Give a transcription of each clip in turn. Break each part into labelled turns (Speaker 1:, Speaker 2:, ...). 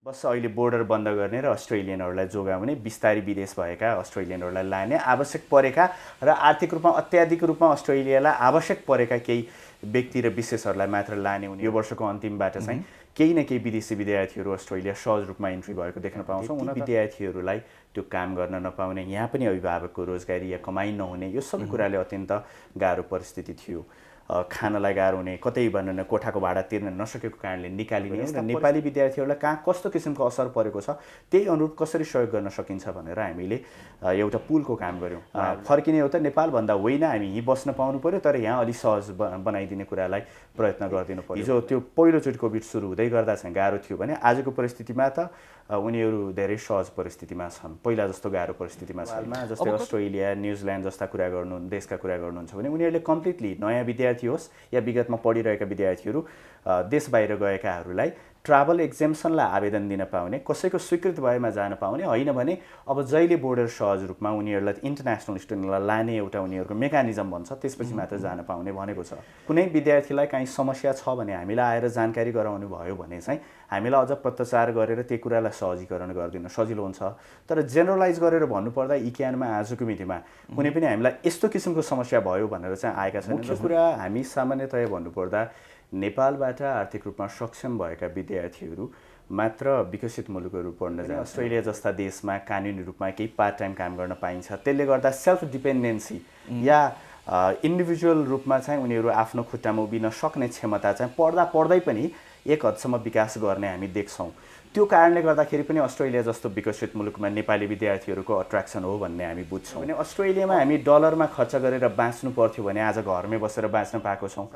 Speaker 1: बस अहिले बोर्डर बन्द गर्ने र अस्ट्रेलियनहरूलाई जोगाउने, बिस्तारी विदेश भएका अस्ट्रेलियनहरूलाई लाने, आवश्यक परेका र आर्थिक रूपमा अत्याधिक रूपमा अस्ट्रेलियालाई आवश्यक परेका केही व्यक्ति र विशेषहरूलाई मात्र लाने हुने। यो वर्षको अन्तिमबाट चाहिँ केही न केही विदेशी विद्यार्थीहरू अस्ट्रेलिया सहज रूपमा इन्ट्री भएको देख्न पाउँछौँ। उन विद्यार्थीहरूलाई त्यो काम गर्न नपाउने, यहाँ पनि अभिभावकको रोजगारी या कमाइ नहुने, यो सबै कुराले अत्यन्त गाह्रो परिस्थिति थियो। खानलाई गाह्रो हुने, कतै भन्न कोठाको भाडा तिर्न नसकेको कारणले निकालिने, यस्ता नेपाली विद्यार्थीहरूलाई कहाँ कस्तो किसिमको असर परेको छ, त्यही अनुरूप कसरी सहयोग गर्न सकिन्छ भनेर हामीले एउटा पुलको काम गऱ्यौँ। फर्किने हो त नेपालभन्दा होइन, हामी यहीँ बस्न पाउनु पऱ्यो, तर यहाँ अलि सहज बनाइदिने कुरालाई प्रयत्न गरिदिनु पऱ्यो। हिजो त्यो पहिलोचोटि कोभिड सुरु हुँदै गर्दा चाहिँ गाह्रो थियो भने आजको परिस्थितिमा त उनीहरू धेरै सहज परिस्थितिमा छन्, पहिला जस्तो गाह्रो परिस्थितिमा छैन। जस्तै अस्ट्रेलिया, न्युजिल्यान्ड जस्ता कुरा गर्नु, देशका कुरा गर्नुहुन्छ भने उनीहरूले कम्प्लिटली नयाँ विद्यार्थी होस् या विगतमा पढिरहेका विद्यार्थीहरू देश बाहिर गएकाहरूलाई ट्राभल एक्जेम्सनलाई आवेदन दिन पाउने, कसैको स्वीकृत भएमा जान पाउने, होइन भने अब जहिले बोर्डर सहज रूपमा उनीहरूलाई इन्टरनेसनल स्टुडेन्टलाई लाने एउटा उनीहरूको मेकानिजम भन्छ, त्यसपछि मात्र जान पाउने भनेको छ। कुनै विद्यार्थीलाई काहीँ समस्या छ भने हामीलाई आएर जानकारी गराउनु भयो भने चाहिँ हामीलाई अझ पत्रचार गरेर त्यो कुरालाई सहजीकरण गरिदिन सजिलो हुन्छ। तर जेनरलाइज गरेर भन्नुपर्दा इक्यानमा आजको मितिमा कुनै पनि हामीलाई यस्तो किसिमको समस्या भयो भनेर चाहिँ आएका छैनन्। मुख्य कुरा हामी सामान्यतया भन्नुपर्दा नेपालबाट आर्थिक रूपमा सक्षम भएका विद्यार्थीहरू मात्र विकसित मुलुकहरू पढ्न जान्छ। अस्ट्रेलिया जस्ता देशमा कानुनी रूपमा केही पार्ट टाइम काम गर्न पाइन्छ, त्यसले गर्दा सेल्फ डिपेन्डेन्सी या इन्डिभिजुअल रूपमा चाहिँ उनीहरू आफ्नो खुट्टामा उभिन सक्ने क्षमता चाहिँ पढ्दै पनि एक हदसम्म विकास गर्ने हामी देख्छौँ। त्यो कारणले गर्दाखेरि पनि अस्ट्रेलिया जस्तो विकसित मुलुकमा नेपाली विद्यार्थीहरूको अट्र्याक्सन हो भन्ने हामी बुझ्छौँ। भने अस्ट्रेलियामा हामी डलरमा खर्च गरेर बाँच्नु पर्थ्यो भने आज घरमै बसेर बाँच्न पाएको छौँ।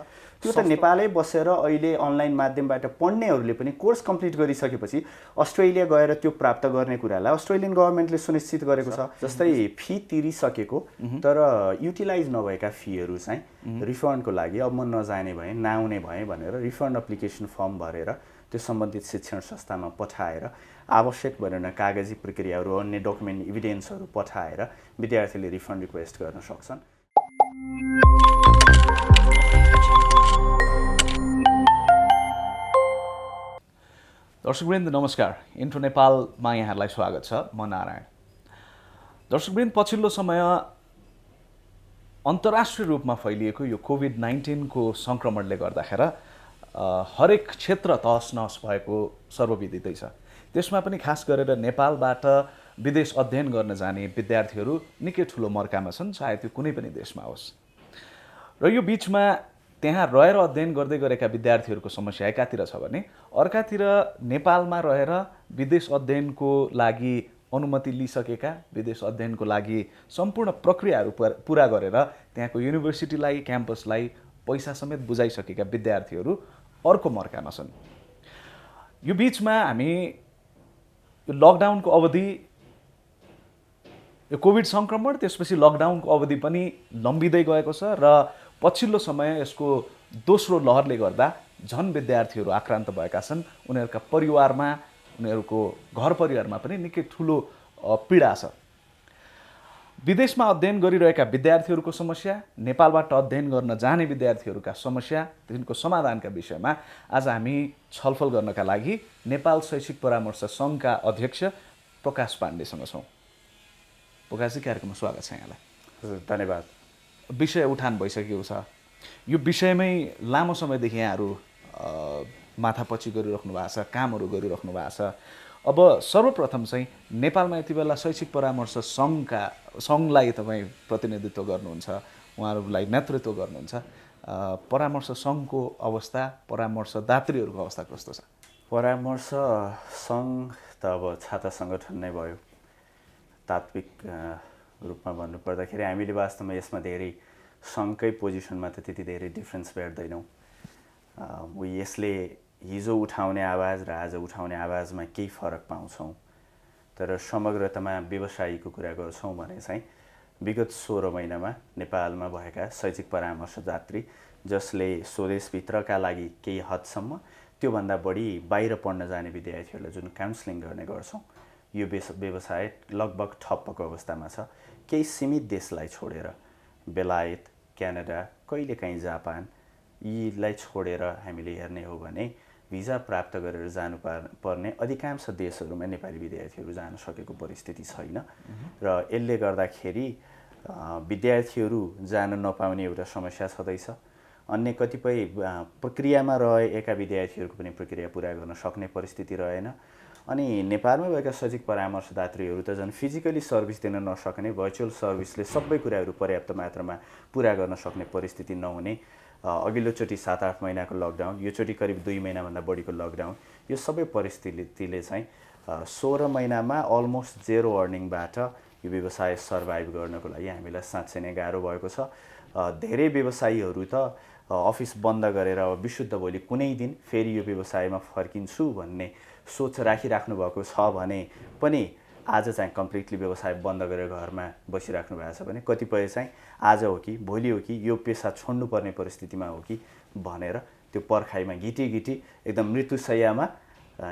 Speaker 1: त्यो त नेपालै बसेर अहिले अनलाइन माध्यमबाट पढ्नेहरूले पनि कोर्स कम्प्लिट गरिसकेपछि अस्ट्रेलिया गएर त्यो प्राप्त गर्ने कुरालाई अस्ट्रेलियन गभर्मेन्टले सुनिश्चित गरेको छ। जस्तै फी तिरिसकेको तर युटिलाइज नभएका फीहरू चाहिँ रिफन्डको लागि अब म नजाने भएँ, नआउने भएँ भनेर रिफन्ड एप्लिकेसन फर्म भरेर त्यो सम्बन्धित शिक्षण संस्थामा पठाएर आवश्यक भनेर कागजी प्रक्रियाहरू, अन्य डकुमेन्ट इभिडेन्सहरू पठाएर विद्यार्थीले रिफन्ड रिक्वेस्ट गर्न सक्छन्।
Speaker 2: दर्शकवृन्द नमस्कार, इन्ट्रो नेपालमा यहाँहरूलाई स्वागत छ। म नारायण। दर्शकवृन्द, पछिल्लो समय अन्तर्राष्ट्रिय रूपमा फैलिएको यो कोभिड-19 को सङ्क्रमणले गर्दाखेरि हरेक क्षेत्र तहस नहस भएको सर्वविदितै छ। त्यसमा पनि खास गरेर नेपालबाट विदेश अध्ययन गर्न जाने विद्यार्थीहरू निकै ठुलो मर्कामा छन्, चाहे त्यो कुनै पनि देशमा होस्। र यो बिचमा त्यहाँ रहेर अध्ययन गर्दै गरेका विद्यार्थीहरूको समस्या एकातिर छ भने अर्कातिर नेपालमा रहेर विदेश अध्ययनको लागि अनुमति लिइसकेका, विदेश अध्ययनको लागि सम्पूर्ण प्रक्रियाहरू पुरा गरेर त्यहाँको युनिभर्सिटीलाई, क्याम्पसलाई पैसा समेत बुझाइसकेका विद्यार्थीहरू अर्को मर्कामा छन्। यो बिचमा हामी यो लकडाउनको अवधि, यो कोभिड सङ्क्रमण त्यसपछि लकडाउनको अवधि पनि लम्बिँदै गएको छ र पछिल्लो समय यसको दोस्रो लहरले गर्दा झन् विद्यार्थीहरू आक्रान्त भएका छन्। उनीहरूका परिवारमा, उनीहरूको घर परिवारमा पनि निकै ठुलो पीडा छ। विदेशमा अध्ययन गरिरहेका विद्यार्थीहरूको समस्या, नेपालबाट अध्ययन गर्न जाने विद्यार्थीहरूका समस्या, तिनको समाधानका विषयमा आज हामी छलफल गर्नका लागि नेपाल शैक्षिक परामर्श सङ्घका अध्यक्ष प्रकाश पाण्डेसँग छौँ। प्रकाशजी, कार्यक्रममा स्वागत छ यहाँलाई।
Speaker 1: धन्यवाद।
Speaker 2: विषय उठान भइसकेको छ। यो विषयमै लामो समयदेखि यहाँहरू माथापछि गरिराख्नु भएको छ, कामहरू गरिराख्नु भएको छ। अब सर्वप्रथम चाहिँ नेपालमा यति बेला शैक्षिक परामर्श सङ्घलाई तपाईँ प्रतिनिधित्व गर्नुहुन्छ, उहाँहरूलाई नेतृत्व गर्नुहुन्छ। परामर्श सङ्घको अवस्था, परामर्शदात्रीहरूको अवस्था कस्तो छ?
Speaker 1: परामर्श सङ्घ त अब छाता सङ्गठन नै भयो। तात्विक रूपमा भन्नुपर्दाखेरि हामीले वास्तवमा यसमा धेरै सङ्घकै पोजिसनमा त त्यति धेरै डिफ्रेन्स भेट्दैनौँ। यसले हिजो उठाउने आवाज र आज उठाउने आवाजमा केही फरक पाउँछौँ, तर समग्रतामा व्यवसायीको कुरा गर्छौँ भने चाहिँ विगत 16 महिनामा नेपालमा भएका शैक्षिक परामर्शदात्री जसले स्वदेशभित्रका लागि केही हदसम्म, त्योभन्दा बढी बाहिर पढ्न जाने विद्यार्थीहरूलाई जुन काउन्सिलिङ गर्ने गर्छौँ, यो व्यवसाय लगभग ठप्पको अवस्थामा छ। केही सीमित देशलाई छोडेर, बेलायत, क्यानाडा, कहिलेकाहीँ जापान, यीलाई छोडेर हामीले हेर्ने हो भने भिजा प्राप्त गरेर जानु पर्ने अधिकांश देशहरूमा नेपाली विद्यार्थीहरू जान सकेको परिस्थिति छैन र यसले गर्दाखेरि विद्यार्थीहरू जान नपाउने एउटा समस्या छँदैछ। अन्य कतिपय प्रक्रियामा रहेका विद्यार्थीहरूको पनि प्रक्रिया पुरा गर्न सक्ने परिस्थिति रहेन। अनि नेपालमा भएका शैक्षिक परामर्शदात्रीहरू त झन् फिजिकली सर्भिस दिन नसक्ने, भर्चुअल सर्भिसले सबै कुराहरू पर्याप्त मात्रामा पुरा गर्न सक्ने परिस्थिति नहुने, अघिल्लोचोटि 7-8 महिनाको लकडाउन, योचोटि करिब 2 महिनाभन्दा बढीको लकडाउन, यो सबै परिस्थितिले चाहिँ 16 महिनामा अलमोस्ट जेरो अर्निङबाट यो व्यवसाय सर्भाइभ गर्नको लागि हामीलाई साँच्चै नै गाह्रो भएको छ। धेरै व्यवसायीहरू त अफिस बन्द गरेर अब विशुद्ध भोलि कुनै दिन फेरि यो व्यवसायमा फर्किन्छु भन्ने सोच राखिराख्नु भएको छ भने पनि आज चाहिँ कम्प्लिटली व्यवसाय बन्द गरेर घरमा बसिराख्नु भएको छ भने कतिपय चाहिँ आज हो कि भोलि हो कि यो पेसा छोड्नुपर्ने परिस्थितिमा हो कि भनेर त्यो पर्खाइमा गिटी एकदम मृत्युशय्यामा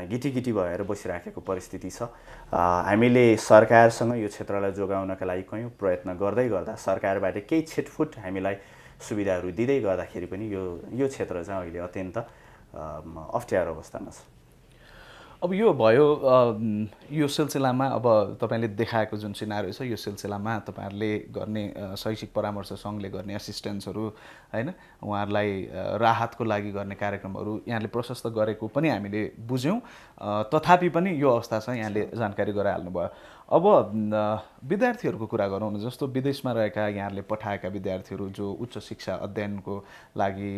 Speaker 1: गिटी भएर बसिराखेको परिस्थिति छ। हामीले सरकारसँग यो क्षेत्रलाई जोगाउनका लागि कयौँ प्रयत्न गर्दै गर्दा सरकारबाट केही छिटफुट हामीलाई सुविधाहरू दिँदै गर्दाखेरि पनि यो क्षेत्र चाहिँ अहिले अत्यन्त अप्ठ्यारो अवस्थामा छ।
Speaker 2: अब यो भयो यो सिलसिलामा अब तपाईले देखाएको जुन सिनारियो छ यो सिलसिलामा तपाईहरुले गर्ने शैक्षिक परामर्श संघले गर्ने असिस्टेन्सहरु हैन उहाँहरुलाई राहतको लागि गर्ने कार्यक्रमहरु यहाँले प्रशस्त गरेको पनि हामीले बुझ्यौं। तथापि पनि यो अवस्था छ यहाँले जानकारी गराइहाल्नु भयो। अब विद्यार्थीहरुको कुरा गरौँ न, जस्तो विदेशमा रहेका यहाँले पठाएका विद्यार्थीहरु जो उच्च शिक्षा अध्ययनको लागि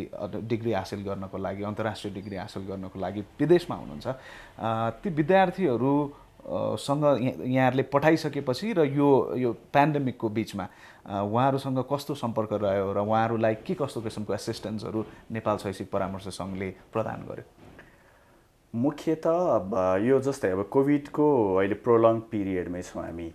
Speaker 2: डिग्री हासिल गर्नको लागि अन्तर्राष्ट्रिय डिग्री हासिल गर्नको लागि विदेशमा हुनुहुन्छ, ती विद्यार्थीहरु सँग यहाँहरुले पठाइसकेपछि र यो प्यान्डेमिकको बीचमा उहाँहरुसँग कस्तो सम्पर्क रह्यो र उहाँहरुलाई के कस्तो किसिमको असिस्टेन्सहरु नेपाल शैक्षिक परामर्श संघले प्रदान गर्यो?
Speaker 1: मुख्यतः यो जस्तै अब कोभिडको अहिले प्रोलङ पिरियडमै छौँ हामी।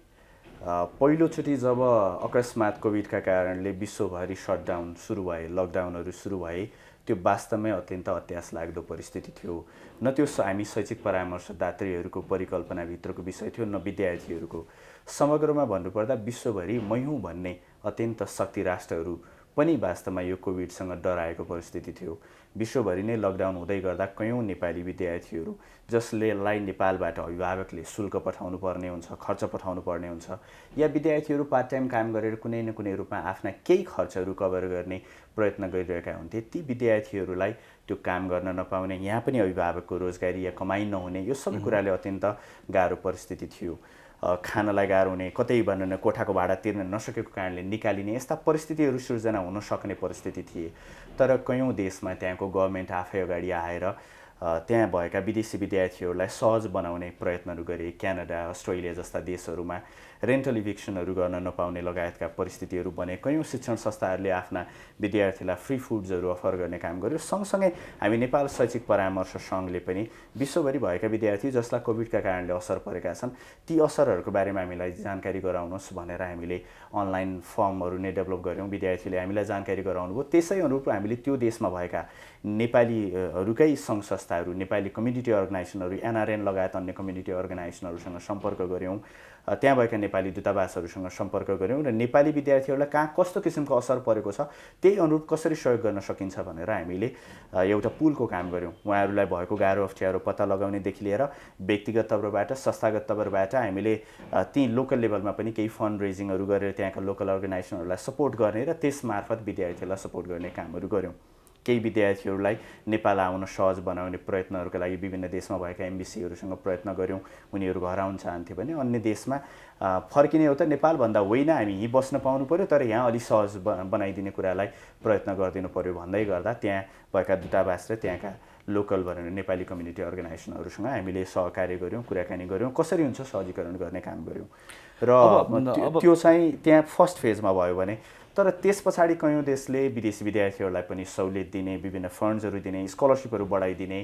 Speaker 1: पहिलोचोटि जब अकस्मात कोभिडका कारणले विश्वभरि सटडाउन सुरु भए, लकडाउनहरू सुरु भए, त्यो वास्तवमै अत्यन्त अत्यास लाग्दो परिस्थिति थियो। न त्यो हामी शैक्षिक परामर्शदात्रीहरूको परिकल्पनाभित्रको विषय थियो, न विद्यार्थीहरूको। समग्रमा भन्नुपर्दा विश्वभरि मै हुँ भन्ने अत्यन्त शक्ति राष्ट्रहरू पनि वास्तवमा यो कोभिडसँग डराएको परिस्थिति थियो। विश्वभरि नै लकडाउन हुँदै गर्दा कयौं नेपाली विद्यार्थीहरू जसलेलाई नेपालबाट अभिभावकले शुल्क पठाउनु पर्ने हुन्छ, खर्च पठाउनु पर्ने हुन्छ, या विद्यार्थीहरू पार्ट टाइम काम गरेर कुनै न कुनै रूपमा आफ्ना केही खर्चहरू कभर गर्ने प्रयत्न गरिरहेका हुन्थे, ती विद्यार्थीहरूलाई त्यो काम गर्न नपाउने, यहाँ पनि अभिभावकको रोजगारी या कमाइ नहुने, यो सबै कुराले अत्यन्त गाह्रो परिस्थिति थियो। खानलाई गाह्रो हुने, कतै भन्न कोठाको भाडा तिर्न नसकेको कारणले निकालिने, यस्ता परिस्थितिहरू सृजना हुन सक्ने परिस्थिति थिए। तर कयौं देशमा त्यहाँको गभर्नमेन्ट आफै अगाडि आएर त्यहाँ भएका विदेशी विद्यार्थीहरूलाई सहज बनाउने प्रयत्नहरू गरे। क्यानाडा, अस्ट्रेलिया जस्ता देशहरूमा रेन्टल इभिक्सनहरू गर्न नपाउने लगायतका परिस्थितिहरू बने। कयौं शिक्षण संस्थाहरूले आफ्ना विद्यार्थीलाई फ्री फुड्सहरू अफर गर्ने काम गर्यो। सँगसँगै हामी नेपाल शैक्षिक परामर्श संघले पनि विश्वभरि भएका विद्यार्थी जसलाई कोभिडका कारणले असर परेका छन्, ती असरहरूको बारेमा हामीलाई जानकारी गराउनुहोस् भनेर हामीले अनलाइन फर्महरू नै डेभलप गऱ्यौँ। विद्यार्थीले हामीलाई जानकारी गराउनु भयो। त्यसै अनुरूप हामीले त्यो देशमा भएका नेपालीहरूकै सङ्घ संस्थाहरू, नेपाली कम्युनिटी अर्गनाइजेसनहरू, एनआरएन लगायत अन्य कम्युनिटी अर्गनाइजेसनहरूसँग सम्पर्क गऱ्यौँ। त्यहाँ भएका नेपाली दूतावासहरूसँग सम्पर्क गऱ्यौँ र नेपाली विद्यार्थीहरूलाई कहाँ कस्तो किसिमको असर परेको छ त्यही अनुरूप कसरी सहयोग गर्न सकिन्छ भनेर हामीले एउटा पुलको काम गऱ्यौँ। उहाँहरूलाई भएको गाह्रो अप्ठ्यारो पत्ता लगाउनेदेखि लिएर व्यक्तिगत तर्फबाट, संस्थागत तर्फबाट हामीले ती लोकल लेभलमा पनि केही फन्ड रेजिङहरू गरेर त्यहाँका लोकल अर्गनाइजेसनहरूलाई सपोर्ट गर्ने र त्यस मार्फत विद्यार्थीहरूलाई सपोर्ट गर्ने कामहरू गऱ्यौँ। केही विद्यार्थीहरूलाई नेपाल आउन सहज बनाउने प्रयत्नहरूका लागि विभिन्न देशमा भएका एम्बेसीहरूसँग प्रयत्न गऱ्यौँ। उनीहरू घर आउन चाहन्थे भने अन्य देशमा फर्किने हो त नेपालभन्दा होइन, हामी यहीँ बस्न पाउनु पर्यो, तर यहाँ अलि सहज बनाइदिने कुरालाई प्रयत्न गरिदिनु पर्यो भन्दै गर्दा त्यहाँ भएका दूतावास र त्यहाँका लोकल भनेर नेपाली कम्युनिटी अर्गनाइजेसनहरूसँग हामीले सहकार्य गऱ्यौँ, कुराकानी गऱ्यौँ, कसरी हुन्छ सहजीकरण गर्ने काम गऱ्यौँ। र त्यो चाहिँ त्यहाँ फर्स्ट फेजमा भयो भने, तर त्यस पछाडि कयौं देशले विदेशी विद्यार्थीहरूलाई पनि सहुलियत दिने, विभिन्न फन्ड्सहरू दिने, स्कलरसिपहरू बढाइदिने,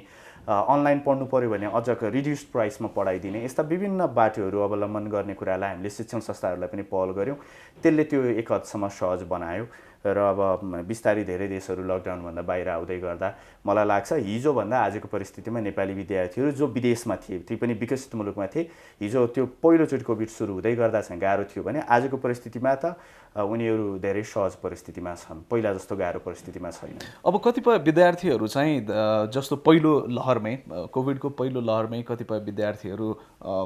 Speaker 1: अनलाइन पढ्नु पर्यो भने अझ रिड्युस्ड प्राइसमा पढाइदिने, यस्ता विभिन्न बाटोहरू अवलम्बन गर्ने कुरालाई हामीले शिक्षण संस्थाहरूलाई पनि पहल गऱ्यौँ। त्यसले त्यो एक हदसम्म सहज बनायो र अब बिस्तारै धेरै देशहरू लकडाउनभन्दा बाहिर आउँदै गर्दा मलाई लाग्छ हिजोभन्दा आजको परिस्थितिमा नेपाली विद्यार्थीहरू जो विदेशमा थिए ती पनि विकसित मुलुकमा थिए हिजो त्यो पहिलोचोटि कोभिड सुरु हुँदै गर्दा चाहिँ गाह्रो थियो भने आजको परिस्थितिमा त उनीहरू धेरै सहज परिस्थितिमा छन्, पहिला जस्तो गाह्रो परिस्थितिमा छैन।
Speaker 2: अब कतिपय विद्यार्थीहरू चाहिँ जस्तो पहिलो लहरमै कोभिडको पहिलो लहरमै कतिपय विद्यार्थीहरू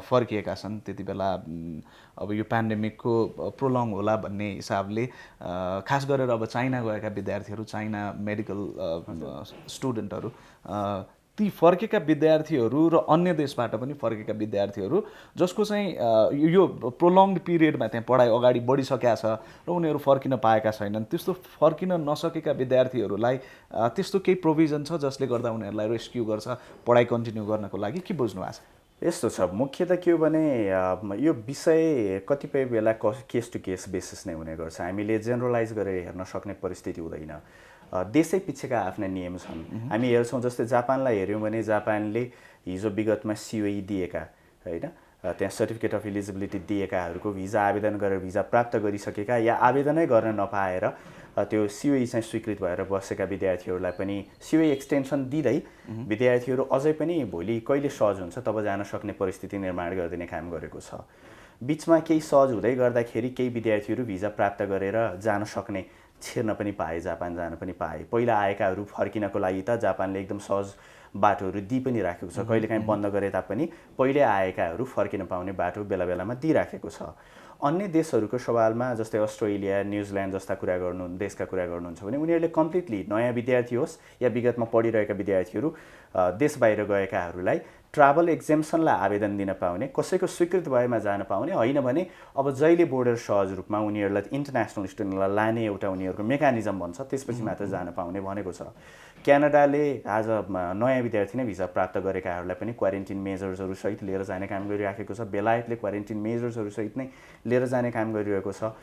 Speaker 2: फर्किएका छन्। त्यति बेला अब यो पेन्डेमिकको प्रोलङ होला भन्ने हिसाबले खास गरेर अब चाइना गएका विद्यार्थीहरू, चाइना मेडिकल स्टुडेन्टहरू, ती फर्केका विद्यार्थीहरू र अन्य देशबाट पनि फर्केका विद्यार्थीहरू जसको चाहिँ यो प्रोलङ्ड पिरियडमा त्यहाँ पढाइ अगाडि बढिसकेका छ र उनीहरू फर्किन पाएका छैनन्, त्यस्तो फर्किन नसकेका विद्यार्थीहरूलाई त्यस्तो केही प्रोभिजन छ जसले गर्दा उनीहरूलाई रेस्क्यु गर्छ पढाइ कन्टिन्यू गर्नको लागि, के बुझ्नु भएको छ?
Speaker 1: यस्तो छ, मुख्यतः के हो भने यो विषय कतिपय बेला केस टु केस बेसिस नै हुने गर्छ। हामीले जेनरलाइज गरेर हेर्न सक्ने परिस्थिति हुँदैन। देशै पिछेका आफ्ना नियम छन्। हामी हेर्छौँ जस्तै जापानलाई हेऱ्यौँ भने जापानले हिजो विगतमा COE दिएका होइन, त्यहाँ सर्टिफिकेट अफ इलिजिबिलिटी दिएकाहरूको भिजा आवेदन गरेर भिजा प्राप्त गरिसकेका या आवेदनै गर्न नपाएर त्यो COE चाहिँ स्वीकृत भएर बसेका विद्यार्थीहरूलाई पनि COE एक्सटेन्सन दिँदै विद्यार्थीहरू अझै पनि भोलि कहिले सहज हुन्छ तब जान सक्ने परिस्थिति निर्माण गरिदिने काम गरेको छ। बिचमा केही सहज हुँदै गर्दाखेरि केही विद्यार्थीहरू भिजा प्राप्त गरेर जान सक्ने, छिर्न पनि पाए, जापान जान पनि पाए। पहिला आएकाहरू फर्किनको लागि त जापानले एकदम सहज बाटोहरू दिइ पनि राखेको छ, कहिलेकाहीँ बन्द गरे तापनि पहिले आएकाहरू फर्किन पाउने बाटो बेला बेलामा दिइराखेको छ। अन्य देशहरूको सवालमा जस्तै अस्ट्रेलिया, न्युजिल्यान्ड जस्ता देशका कुरा गर्नुहुन्छ भने उनीहरूले कम्प्लिटली नयाँ विद्यार्थी होस् या विगतमा पढिरहेका विद्यार्थीहरू देश बाहिर गएकाहरूलाई ट्राभल एक्जेम्सनलाई आवेदन दिन पाउने, कसैको स्वीकृत भएमा जान पाउने, होइन भने अब जहिले बोर्डर सहज रूपमा उनीहरूलाई इन्टरनेसनल स्टुडेन्टलाई लाने एउटा उनीहरूको मेकानिजम भन्छ त्यसपछि मात्र जान पाउने भनेको छ। क्यानाडाले आज नयाँ विद्यार्थी नै भिजा प्राप्त गरेकाहरूलाई पनि क्वारेन्टिन मेजर्सहरू सहित लिएर जाने काम गरिराखेको छ। बेलायतले क्वारेन्टिन मेजर्सहरू सहित नै लिएर जाने काम गरिरहेको छ।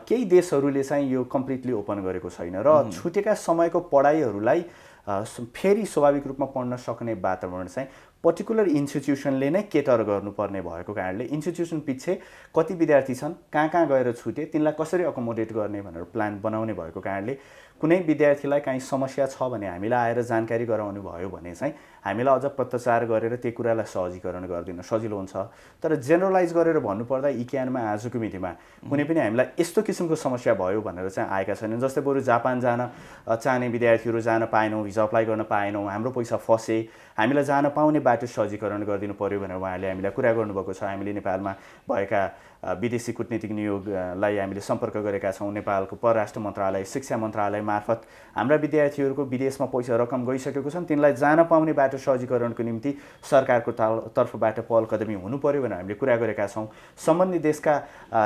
Speaker 1: केही देशहरूले चाहिँ यो कम्प्लिटली ओपन गरेको छैन र छुटेका समयको पढाइहरूलाई फेरि स्वाभाविक रूपमा पढ्न सक्ने वातावरण चाहिँ पर्टिकुलर इन्स्टिट्युसनले नै केटर गर्नुपर्ने भएको कारणले इन्स्टिट्युसन पछि कति विद्यार्थी छन्, कहाँ कहाँ गएर छुटे, तिनलाई कसरी अकोमोडेट गर्ने भनेर प्लान बनाउने भएको कारणले कुनै विद्यार्थीलाई काहीँ समस्या छ भने हामीलाई आएर जानकारी गराउनु भयो भने चाहिँ हामीलाई अझ पत्रचार गरेर त्यो कुरालाई सहजीकरण गरिदिन सजिलो हुन्छ। तर जेनरलाइज गरेर भन्नुपर्दा इक्यानमा आजको मितिमा कुनै पनि हामीलाई यस्तो किसिमको समस्या भयो भनेर चाहिँ आएका छैनन्। जस्तै बरु जापान जान चाहने विद्यार्थीहरू जान पाएनौँ, भिजा अप्लाई गर्न पाएनौँ, हाम्रो पैसा फसे, हामीलाई जान पाउने बाटो सहजीकरण गरिदिनु पर्यो भनेर उहाँहरूले हामीलाई कुरा गर्नुभएको छ। हामीले नेपालमा भएका विदेशी कूटनीतिक नियोगलाई हामीले सम्पर्क गरेका छौँ। नेपालको परराष्ट्र मन्त्रालय, शिक्षा मन्त्रालय मार्फत हाम्रा विद्यार्थीहरूको विदेशमा पैसा रकम गइसकेको छन्, तिनलाई जान पाउने बाटो सहजीकरणको निम्ति सरकारको तर्फबाट पहल कदमी हुनु पर्यो भनेर हामीले कुरा गरेका छौँ। सम्बन्धित देशका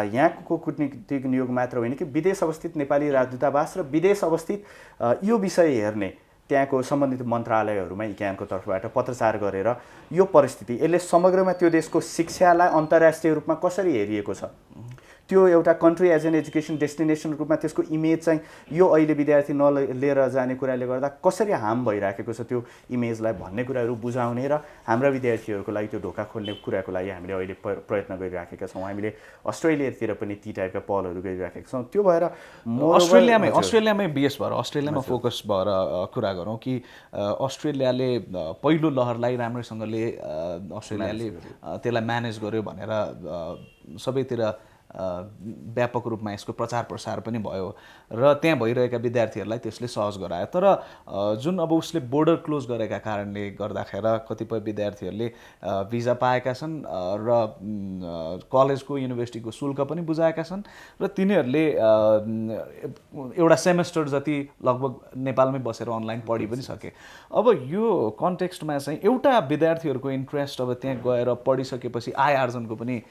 Speaker 1: यहाँको कूटनीतिक नियोग मात्र होइन कि विदेश अवस्थित नेपाली राजदूतावास र विदेश अवस्थित यो विषय हेर्ने त्यहाँको सम्बन्धित मन्त्रालयहरूमा इक्यानको तर्फबाट पत्रचार गरेर यो परिस्थिति यसले समग्रमा त्यो देशको शिक्षालाई अन्तर्राष्ट्रिय रूपमा कसरी हेरिएको छ, त्यो एउटा country as an education destination रूपमा त्यसको इमेज चाहिँ यो अहिले विद्यार्थी नलिएर जाने कुराले गर्दा कसरी हार्म भइराखेको छ त्यो इमेजलाई भन्ने कुराहरू बुझाउने र हाम्रा विद्यार्थीहरूको लागि त्यो ढोका खोल्ने कुराको लागि हामीले अहिले प्रयत्न गरिराखेका छौँ। हामीले अस्ट्रेलियातिर पनि ती टाइपका पहलहरू गरिराखेका छौँ। त्यो भएर
Speaker 2: अस्ट्रेलियामै बेस भएर अस्ट्रेलियामा फोकस भएर कुरा गरौँ कि अस्ट्रेलियाले पहिलो लहरलाई राम्रैसँगले अस्ट्रेलियाले त्यसलाई म्यानेज गर्यो भनेर सबैतिर व्यापक रूपमा यसको प्रचार प्रसार पनि भयो र त्यहाँ भइरहेका विद्यार्थीहरूलाई त्यसले सहज गरायो। तर जुन अब उसले बोर्डर क्लोज गरेका कारणले गर्दाखेरि कतिपय विद्यार्थीहरूले भिजा पाएका छन् र कलेजको युनिभर्सिटीको शुल्क पनि बुझाएका छन् र तिनीहरूले एउटा सेमेस्टर जति लगभग नेपालमै बसेर अनलाइन पढि पनि सके। अब यो कन्टेक्स्टमा चाहिँ एउटा विद्यार्थीहरूको इन्ट्रेस्ट अब त्यहाँ गएर पढिसकेपछि आय आर्जनको पनि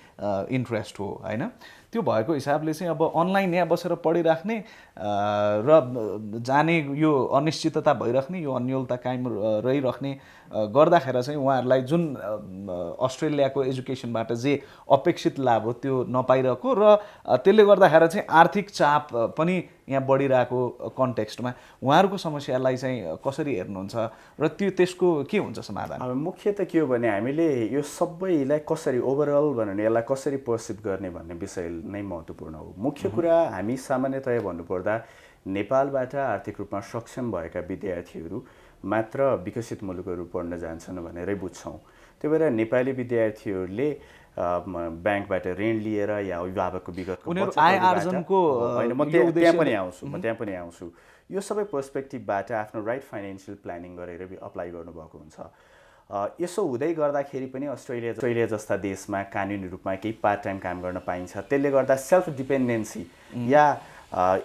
Speaker 2: इन्ट्रेस्ट हो होइन, त्यो भएको हिसाबले चाहिँ अब अनलाइन यहाँ बसेर पढिराख्ने र जाने यो अनिश्चितता भइराख्ने, यो अन्योलता कायम रहिराख्ने गर्दाखेरि चाहिँ उहाँहरूलाई जुन अस्ट्रेलियाको एजुकेसनबाट जे अपेक्षित लाभ हो त्यो नपाइरहेको र त्यसले गर्दाखेरि चाहिँ आर्थिक चाप पनि यहाँ बढिरहेको कन्टेक्स्टमा उहाँहरूको समस्यालाई चाहिँ कसरी हेर्नुहुन्छ र त्यसको के हुन्छ समाधान?
Speaker 1: अब मुख्यतः के हो भने हामीले यो सबैलाई कसरी ओभरअल भने यसलाई कसरी पर्सिभ गर्ने भन्ने विषय नै महत्त्वपूर्ण हो। मुख्य कुरा हामी सामान्यतया भन्नुपर्दा नेपालबाट आर्थिक रूपमा सक्षम भएका विद्यार्थीहरू मात्र विकसित मुलुकहरू पढ्न जान्छन् भनेरै बुझ्छौँ। त्यही भएर नेपाली विद्यार्थीहरूले ब्याङ्कबाट ऋण लिएर या अभिभावकको विगतको
Speaker 2: उनीहरू
Speaker 1: बचतहरूबाट-
Speaker 2: आय आर्जनको
Speaker 1: होइन, म
Speaker 2: यो
Speaker 1: त्यहाँ पनि
Speaker 2: उद्देश्य-
Speaker 1: आउँछु यो सबै पर्सपेक्टिभबाट आफ्नो राइट फाइनेन्सियल प्लानिङ गरेर अप्लाई गर्नुभएको हुन्छ। यसो हुँदै गर्दाखेरि पनि अस्ट्रेलिया जस्ता देशमा कानुनी रूपमा केही पार्ट टाइम काम गर्न पाइन्छ। त्यसले गर्दा सेल्फ डिपेन्डेन्सी या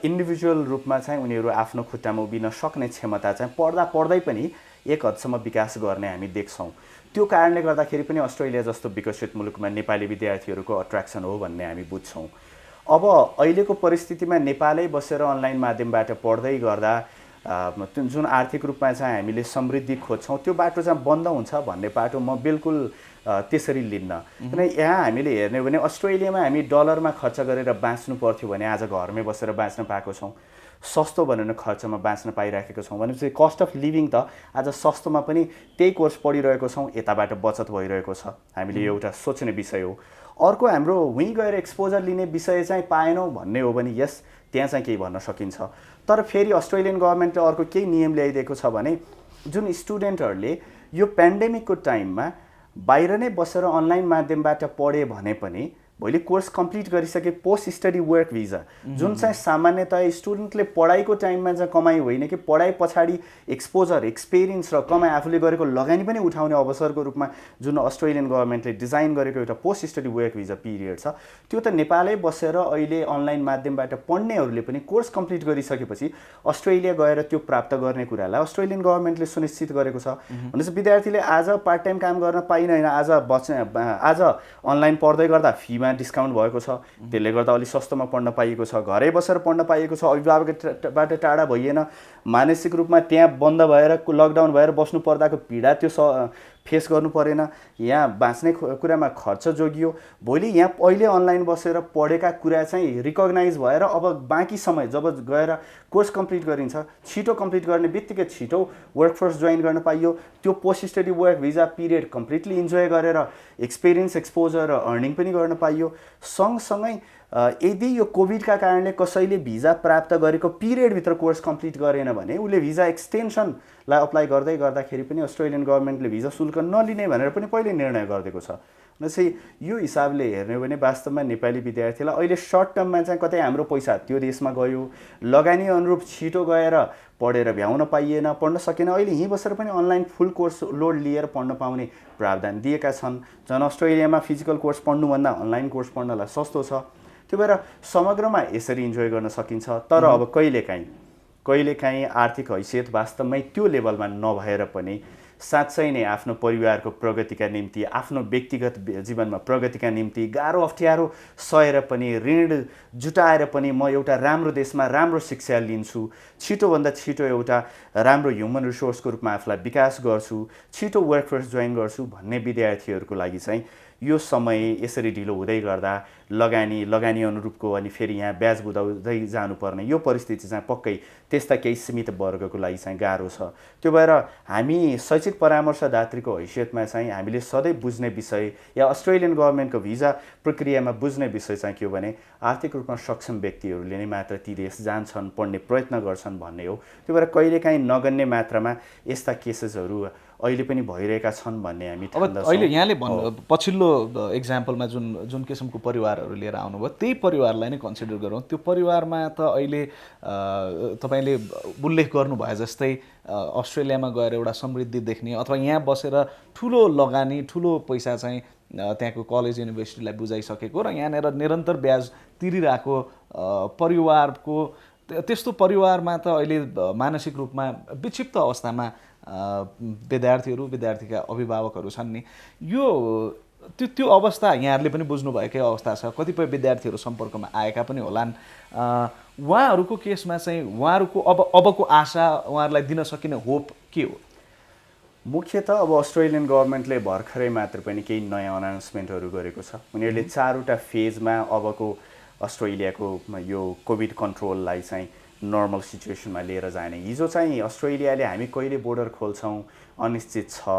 Speaker 1: इन्डिभिजुअल रूपमा चाहिँ उनीहरू आफ्नो खुट्टामा उभिन सक्ने क्षमता चाहिँ पढ्दै पनि एक हदसम्म विकास गर्ने हामी देख्छौँ। त्यो कारणले गर्दाखेरि पनि अस्ट्रेलिया जस्तो विकसित मुलुकमा नेपाली विद्यार्थीहरूको अट्र्याक्सन हो भन्ने हामी बुझ्छौँ। अब अहिलेको परिस्थितिमा नेपालै बसेर अनलाइन माध्यमबाट पढ्दै गर्दा जुन आर्थिक रूपमा चाहिँ हामीले समृद्धि खोज्छौँ त्यो बाटो चाहिँ बन्द हुन्छ भन्ने बाटो म बिल्कुल त्यसरी लिन्न। किन यहाँ हामीले हेर्ने हो भने अस्ट्रेलियामा हामी डलरमा खर्च गरेर बाँच्नु पर्थ्यो भने आज घरमै बसेर बाँच्न पाएको छौँ। सस्तो भनेर खर्चमा बाँच्न पाइराखेको छौँ भनेपछि कस्ट अफ लिभिङ त आज सस्तोमा पनि त्यही कोर्स पढिरहेको छौँ, यताबाट बचत भइरहेको छ। हामीले एउटा सोच्ने विषय हो। अर्को हाम्रो वहीँ गएर एक्सपोजर लिने विषय चाहिँ पाएनौँ भन्ने हो भने यस त्यहाँ चाहिँ केही भन्न सकिन्छ। तर फेरि अस्ट्रेलियन गभर्मेन्टले अर्को केही नियम ल्याइदिएको छ भने जुन स्टुडेन्टहरूले यो पेन्डेमिकको टाइममा बाहिर नै बसेर अनलाइन माध्यमबाट पढे भने पनि भोलि कोर्स कम्प्लिट गरिसके पोस्ट स्टडी वर्क भिजा जुन चाहिँ सामान्यतया स्टुडेन्टले पढाइको टाइममा चाहिँ कमाइ होइन कि पढाइ पछाडि एक्सपोजर एक्सपिरियन्स र कमाइ आफूले गरेको लगानी पनि उठाउने अवसरको रूपमा जुन अस्ट्रेलियन गभर्मेन्टले डिजाइन गरेको एउटा post study work visa period छ त्यो त नेपालै बसेर अहिले अनलाइन माध्यमबाट पढ्नेहरूले पनि कोर्स कम्प्लिट गरिसकेपछि अस्ट्रेलिया गएर त्यो प्राप्त गर्ने कुरालाई अस्ट्रेलियन गभर्मेन्टले सुनिश्चित गरेको छ। भनेपछि विद्यार्थीले आज पार्ट टाइम काम गर्न पाइन, आज अनलाइन पढ्दै गर्दा फीमा डिस्काउन्ट भएको छ, त्यसले गर्दा अलि सस्तोमा पढ्न पाइएको छ, घरै बसेर पढ्न पाइएको छ, अभिभावकबाट टाढा भइएन, मानसिक रूपमा त्यहाँ बन्द भएर लकडाउन भएर बस्नु पर्दाको पीडा त्यो फेस गर्नु परेन, यहाँ बाँच्ने कुरामा खर्च जोगियो। भोलि यहाँ अहिले अनलाइन बसेर पढेका कुरा चाहिँ रिकग्नाइज भएर अब बाँकी समय जब गएर कोर्स कम्प्लिट गरिन्छ छिटो कम्प्लिट गर्ने बित्तिकै छिटो वर्कफोर्स जोइन गर्न पाइयो। त्यो post study work visa period completely enjoy गरेर एक्सपिरियन्स एक्सपोजर र अर्निङ पनि गर्न पाइयो। सँगसँगै यदि यो कोभिडका कारणले कसैले भिजा प्राप्त गरेको पिरियडभित्र कोर्स कम्प्लिट गरेन भने उसले भिजा एक्सटेन्सनलाई अप्लाई गर्दै गर्दाखेरि पनि अस्ट्रेलियन गभर्मेन्टले भिजा शुल्क नलिने भनेर पनि पहिले निर्णय गरिदिएको छ। भनेपछि यो हिसाबले हेर्ने हो भने वास्तवमा नेपाली विद्यार्थीलाई अहिले सर्ट टर्ममा चाहिँ कतै हाम्रो पैसा त्यो देशमा गयो, लगानी अनुरूप छिटो गएर पढेर भ्याउन पाइएन, पढ्न सकेन। अहिले यहीँ बसेर पनि अनलाइन फुल कोर्स लोड लिएर पढ्न पाउने प्रावधान दिएका छन्। झन् अस्ट्रेलियामा फिजिकल कोर्स पढ्नुभन्दा अनलाइन कोर्स पढ्नलाई सस्तो छ। त्यो भएर समग्रमा यसरी इन्जोय गर्न सकिन्छ। तर अब कहिलेकाहीँ आर्थिक हैसियत वास्तवमै त्यो लेभलमा नभएर पनि साँच्चै नै आफ्नो परिवारको प्रगतिका निम्ति, आफ्नो व्यक्तिगत जीवनमा प्रगतिका निम्ति गाह्रो अप्ठ्यारो सहेर पनि ऋण जुटाएर पनि म एउटा राम्रो देशमा राम्रो शिक्षा लिन्छु, छिटोभन्दा छिटो एउटा राम्रो ह्युमन रिसोर्सको रूपमा आफूलाई विकास गर्छु, छिटो वर्कफोर्स जोइन गर्छु भन्ने विद्यार्थीहरूको लागि चाहिँ यो समय यसरी ढिलो हुँदै गर्दा लगानी अनुरूपको अनि फेरि यहाँ ब्याज बुझाउँदै जानुपर्ने यो परिस्थिति चाहिँ पक्कै त्यस्ता केही सीमित वर्गको लागि चाहिँ गाह्रो छ। त्यो भएर हामी शैक्षिक परामर्शदात्रीको हैसियतमा चाहिँ हामीले सधैँ बुझ्ने विषय या अस्ट्रेलियन गभर्मेन्टको भिजा प्रक्रियामा बुझ्ने विषय चाहिँ के हो भने आर्थिक रूपमा सक्षम व्यक्तिहरूले नै मात्र ती देश जान्छन्, पढ्ने प्रयत्न गर्छन् भन्ने हो। त्यो भएर कहिलेकाहीँ नगन्य मात्रामा यस्ता केसेसहरू अहिले पनि भइरहेका छन् भन्ने हामी ठान्दछौँ।
Speaker 2: अहिले यहाँले पछिल्लो इक्जाम्पलमा जुन किसिमको परिवारहरू लिएर आउनुभयो त्यही परिवारलाई नै कन्सिडर गरौँ। त्यो परिवारमा त अहिले तपाईँले उल्लेख गर्नुभयो जस्तै अस्ट्रेलियामा गएर एउटा समृद्धि देख्ने अथवा यहाँ बसेर ठुलो लगानी ठुलो पैसा चाहिँ त्यहाँको कलेज युनिभर्सिटीलाई बुझाइसकेको र यहाँनिर निरन्तर ब्याज तिरिरहेको परिवारको त्यस्तो परिवारमा त अहिले मानसिक रूपमा विक्षिप्त अवस्थामा विद्यार्थीका अभिभावकहरू छन् नि। यो त्यो अवस्था यहाँहरूले पनि बुझ्नुभएकै अवस्था छ। कतिपय विद्यार्थीहरू सम्पर्कमा आएका पनि होलान्। उहाँहरूको केसमा चाहिँ उहाँहरूको अबको आशा उहाँहरूलाई दिन सकिने होप के हो?
Speaker 1: मुख्यतः अब अस्ट्रेलियन गभर्मेन्टले भर्खरै मात्र पनि केही नयाँ अनाउन्समेन्टहरू गरेको छ। उनीहरूले 4वटा फेजमा अबको अस्ट्रेलियाको यो कोभिड कन्ट्रोललाई चाहिँ नर्मल सिचुएसनमा लिएर जाने। हिजो चाहिँ अस्ट्रेलियाले हामी कहिले बोर्डर खोल्छौँ अनिश्चित छ,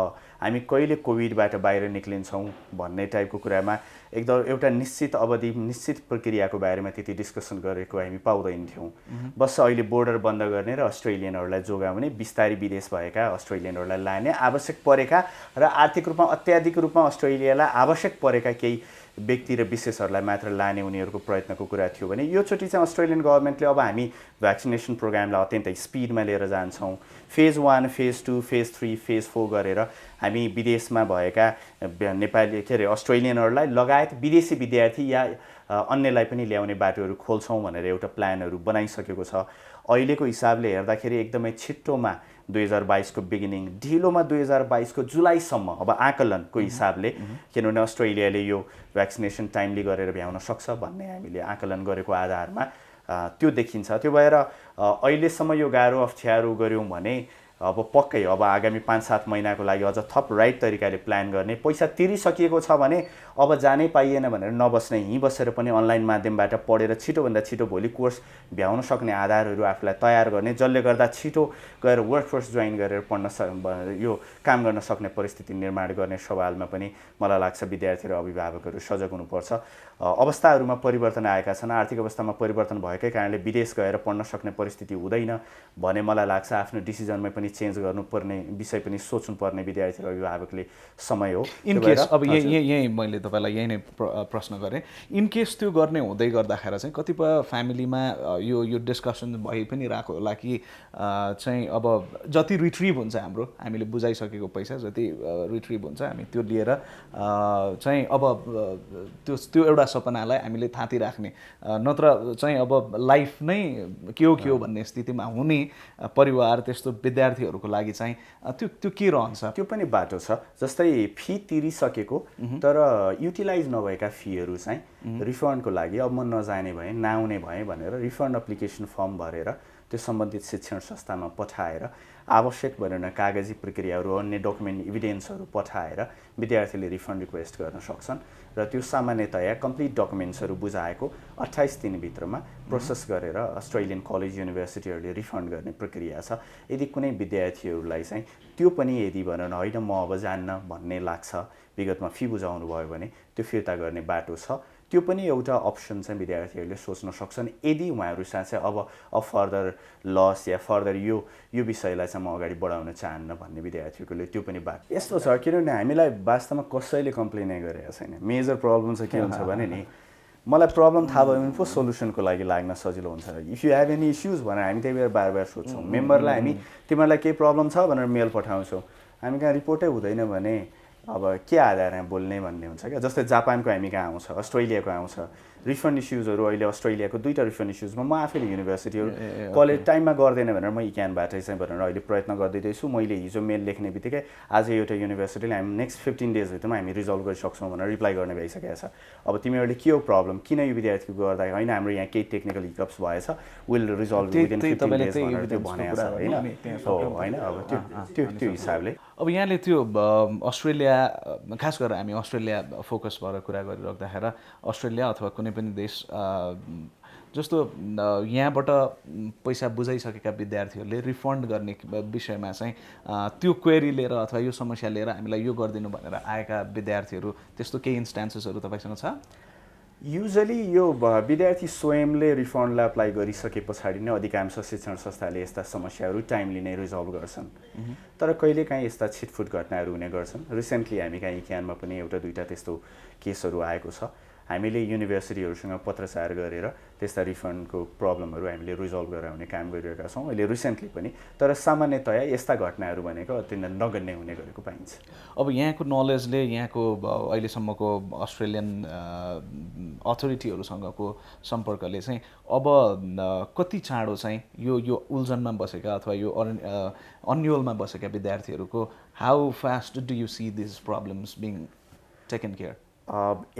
Speaker 1: हामी कहिले कोभिडबाट बाहिर निक्लिन्छौँ भन्ने टाइपको कुरामा एकदम एउटा निश्चित अवधि निश्चित प्रक्रियाको बारेमा त्यति डिस्कसन गरेको हामी पाउँदैन थियौँ। बस अहिले बोर्डर बन्द गर्ने र अस्ट्रेलियनहरूलाई जोगाउने, बिस्तारै विदेश भएका अस्ट्रेलियनहरूलाई लाने, आवश्यक परेका र आर्थिक रूपमा अत्याधिक रूपमा अस्ट्रेलियालाई आवश्यक परेका केही व्यक्ति र विशेषहरूलाई मात्र लाने उनीहरूको प्रयत्नको कुरा थियो भने योचोटि चाहिँ अस्ट्रेलियन गभर्मेन्टले अब हामी भ्याक्सिनेसन प्रोग्रामलाई अत्यन्तै स्पिडमा लिएर जान्छौँ। फेज 1, फेज 2, फेज 3, फेज 4 गरेर हामी विदेशमा भएका नेपाली अस्ट्रेलियनहरूलाई लगायत विदेशी विद्यार्थी या अन्यलाई पनि ल्याउने बाटोहरू खोल्छौँ भनेर एउटा प्लानहरू बनाइसकेको छ। अहिलेको हिसाबले हेर्दाखेरि एकदमै छिट्टोमा 2022 को बिगिनिङ, ढिलोमा 2022 को जुलाईसम्म अब आकलनको हिसाबले, किनभने अस्ट्रेलियाले यो भ्याक्सिनेसन टाइमली गरेर भ्याउन सक्छ भन्ने हामीले आकलन गरेको आधारमा त्यो देखिन्छ। त्यो भएर अहिलेसम्म यो गाह्रो अप्ठ्यारो गऱ्यौँ भने अब पक्कै अब आगामी 5-7 महिनाको लागि अझ थप राइट तरिकाले प्लान गर्ने, पैसा तिरिसकिएको छ भने अब जानै पाइएन भनेर नबस्ने, यहीँ बसेर पनि अनलाइन माध्यमबाट पढेर छिटोभन्दा छिटो भोलि कोर्स भ्याउन सक्ने आधारहरू आफूलाई तयार गर्ने, जसले गर्दा छिटो गएर वर्कफोर्स जोइन गरेर यो काम गर्न सक्ने परिस्थिति निर्माण गर्ने सवालमा पनि मलाई लाग्छ विद्यार्थी र अभिभावकहरू सजग हुनुपर्छ। अवस्थाहरूमा परिवर्तन आएका छन्, आर्थिक अवस्थामा परिवर्तन भएकै कारणले विदेश गएर पढ्न सक्ने परिस्थिति हुँदैन भने मलाई लाग्छ आफ्नो डिसिजनमै पनि चेन्ज गर्नुपर्ने विषय पनि सोच्नुपर्ने विद्यार्थी र अभिभावकले समय हो।
Speaker 2: इन केस अब यही मैले तपाईँलाई यही नै प्रश्न गरेँ, इन केस त्यो गर्ने हुँदै गर्दाखेरि चाहिँ कतिपय फ्यामिलीमा यो डिस्कसन भइ पनि रहेको होला कि चाहिँ अब जति रिट्रिभ हुन्छ हाम्रो, हामीले बुझाइसकेको पैसा जति रिट्रिभ हुन्छ हामी त्यो लिएर चाहिँ अब त्यो एउटा सपनालाई हामीले थाती राख्ने, नत्र चाहिँ अब लाइफ नै के हो भन्ने स्थितिमा हुने परिवार त्यस्तो विद्यार्थीहरूको लागि चाहिँ त्यो के रहन्छ?
Speaker 1: त्यो पनि बाटो छ। जस्तै फी तिरिसकेको तर युटिलाइज नभएका फीहरू चाहिँ रिफन्डको लागि अब म नजाने भएँ, नआउने भएँ भनेर रिफन्ड एप्लिकेसन फर्म भरेर त्यो सम्बन्धित शिक्षण संस्थामा पठाएर आवश्यक भनेर कागजी प्रक्रियाहरू, अन्य डकुमेन्ट इभिडेन्सहरू पठाएर विद्यार्थीले रिफन्ड रिक्वेस्ट गर्न सक्छन् र त्यो सामान्यतया कम्प्लिट डकुमेन्ट्सहरू बुझाएको 28 दिनभित्रमा प्रोसेस गरेर अस्ट्रेलियन कलेज युनिभर्सिटीहरूले रिफन्ड गर्ने प्रक्रिया छ। यदि कुनै विद्यार्थीहरूलाई चाहिँ त्यो पनि यदि भनेर होइन म अब जान्न भन्ने लाग्छ, विगतमा फी बुझाउनु भयो भने त्यो फिर्ता गर्ने बाटो छ। त्यो पनि एउटा अप्सन चाहिँ विद्यार्थीहरूले सोच्न सक्छन् यदि उहाँहरू साथै अब फर्दर लस या फर्दर यो विषयलाई चाहिँ म अगाडि बढाउन चाहन्न भन्ने विद्यार्थीहरूले त्यो पनि बाटो। यस्तो छ किनभने हामीलाई वास्तवमा कसैले कम्प्लेनै गरेको छैन। मेजर प्रब्लम चाहिँ के हुन्छ भने नि, मलाई प्रब्लम थाहा भयो भने पो सोल्युसनको लागि लाग्न सजिलो हुन्छ। If you have any issues भनेर हामी त्यही बेला बार सोध्छौँ मेम्बरलाई, हामी तिमीहरूलाई केही प्रब्लम छ भनेर मेल पठाउँछौँ, हामी कहाँ रिपोर्टै हुँदैन भने अब के आधारमा बोल्ने भन्ने हुन्छ क्या। जस्तै जापानको हामी कहाँ आउँछ, अस्ट्रेलियाको आउँछ रिफन्ड इस्युजहरू। अहिले अस्ट्रेलियाको 2टा रिफन्ड इस्युजमा म आफैले युनिभर्सिटीहरू कलेज टाइममा गर्दैन भनेर म इक्यानबाटै चाहिँ भनेर अहिले प्रयत्न गर्दैछु। मैले हिजो मेल लेख्ने बित्तिकै आज एउटा युनिभर्सिटीले हामी नेक्स्ट 15 डेजभित्रमा हामी रिजल्भ गरिसक्छौँ भनेर रिप्लाई गर्ने भइसकेको छ। अब तिमीहरूले के हो प्रब्लम, किन यो विद्यार्थीको गर्दा होइन, हाम्रो यहाँ केही टेक्निकल हिकअप्स भएछ, विल रिजल्भ विदिन 15 डेज भनेर त्यो भनेको छ होइन। अब त्यो हिसाबले
Speaker 2: अब यहाँले त्यो अस्ट्रेलिया, खास गरेर हामी अस्ट्रेलिया फोकस भएर कुरा गरिराख्दाखेरि अस्ट्रेलिया अथवा कुनै पनि देश जस्तो यहाँबाट पैसा बुझाइसकेका विद्यार्थीहरूले रिफन्ड गर्ने विषयमा चाहिँ त्यो क्वेरी लिएर अथवा यो समस्या लिएर हामीलाई यो गरिदिनु भनेर आएका विद्यार्थीहरू त्यस्तो केही इन्स्टान्सेसहरू तपाईँसँग छ?
Speaker 1: युजली यो विद्यार्थी स्वयंले रिफन्डलाई अप्लाई गरिसके पछाडि नै अधिकांश शिक्षण संस्थाले यस्ता समस्याहरू टाइमली नै रिजल्भ गर्छन्। तर कहिलेकाहीँ यस्ता छिटफुट घटनाहरू हुने गर्छन्। रिसेन्टली हामी कहाँ इक्यानमा पनि एउटा दुईटा त्यस्तो केसहरू आएको छ। हामीले युनिभर्सिटीहरूसँग पत्रचार गरेर त्यस्ता रिफन्डको प्रब्लमहरू हामीले रिजल्भ गराउने काम गरिरहेका छौँ अहिले रिसेन्टली पनि। तर सामान्यतया यस्ता घटनाहरू भनेको अत्यन्त नगण्य हुने गरेको पाइन्छ।
Speaker 2: अब यहाँको नलेजले, यहाँको अहिलेसम्मको अस्ट्रेलियन अथोरिटीहरूसँगको सम्पर्कले चाहिँ अब कति चाँडो चाहिँ यो उल्झनमा बसेका अथवा यो अन्यलमा बसेका विद्यार्थीहरूको how fast do you see this problems being taken care?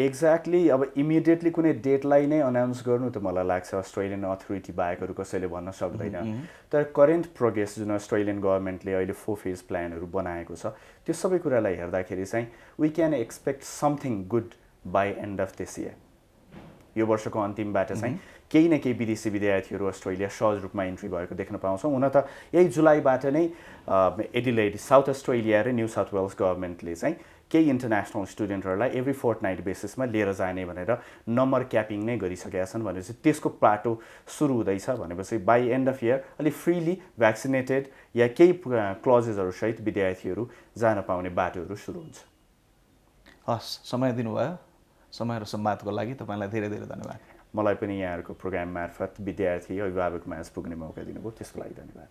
Speaker 1: Exactly अब इमिडिएटली कुनै डेटलाई नै अनाउन्स गर्नु त मलाई लाग्छ अस्ट्रेलियन अथोरिटी बाहेकहरू कसैले भन्न सक्दैन। तर करेन्ट प्रोग्रेस जुन अस्ट्रेलियन गभर्मेन्टले अहिले 4 फेज प्लानहरू बनाएको छ त्यो सबै कुरालाई हेर्दाखेरि चाहिँ we can expect something good by end of this year. यो वर्षको अन्तिमबाट चाहिँ केही न केही विदेशी विद्यार्थीहरू अस्ट्रेलिया सहज रूपमा इन्ट्री भएको देख्न पाउँछौँ। हुन त यही जुलाईबाट नै एडिलेड साउथ अस्ट्रेलिया र न्यू साउथ वेल्स गभर्मेन्टले चाहिँ केही इन्टरनेसनल स्टुडेन्टहरूलाई एभ्री फोर्टनाइट बेसिसमा लिएर जाने भनेर नम्बर क्यापिङ नै गरिसकेका छन् भनेपछि त्यसको पाटो सुरु हुँदैछ भनेपछि बाई एन्ड अफ इयर अलिक फ्रिली भ्याक्सिनेटेड या केही क्लजेसहरूसहित विद्यार्थीहरू जान पाउने बाटोहरू सुरु हुन्छ।
Speaker 2: हस्, समय दिनुभयो, समय र संवादको लागि तपाईँलाई धेरै धेरै धन्यवाद।
Speaker 1: मलाई पनि यहाँहरूको प्रोग्राम मार्फत विद्यार्थी अभिभावक माझ पुग्ने मौका दिनुभयो, त्यसको लागि धन्यवाद।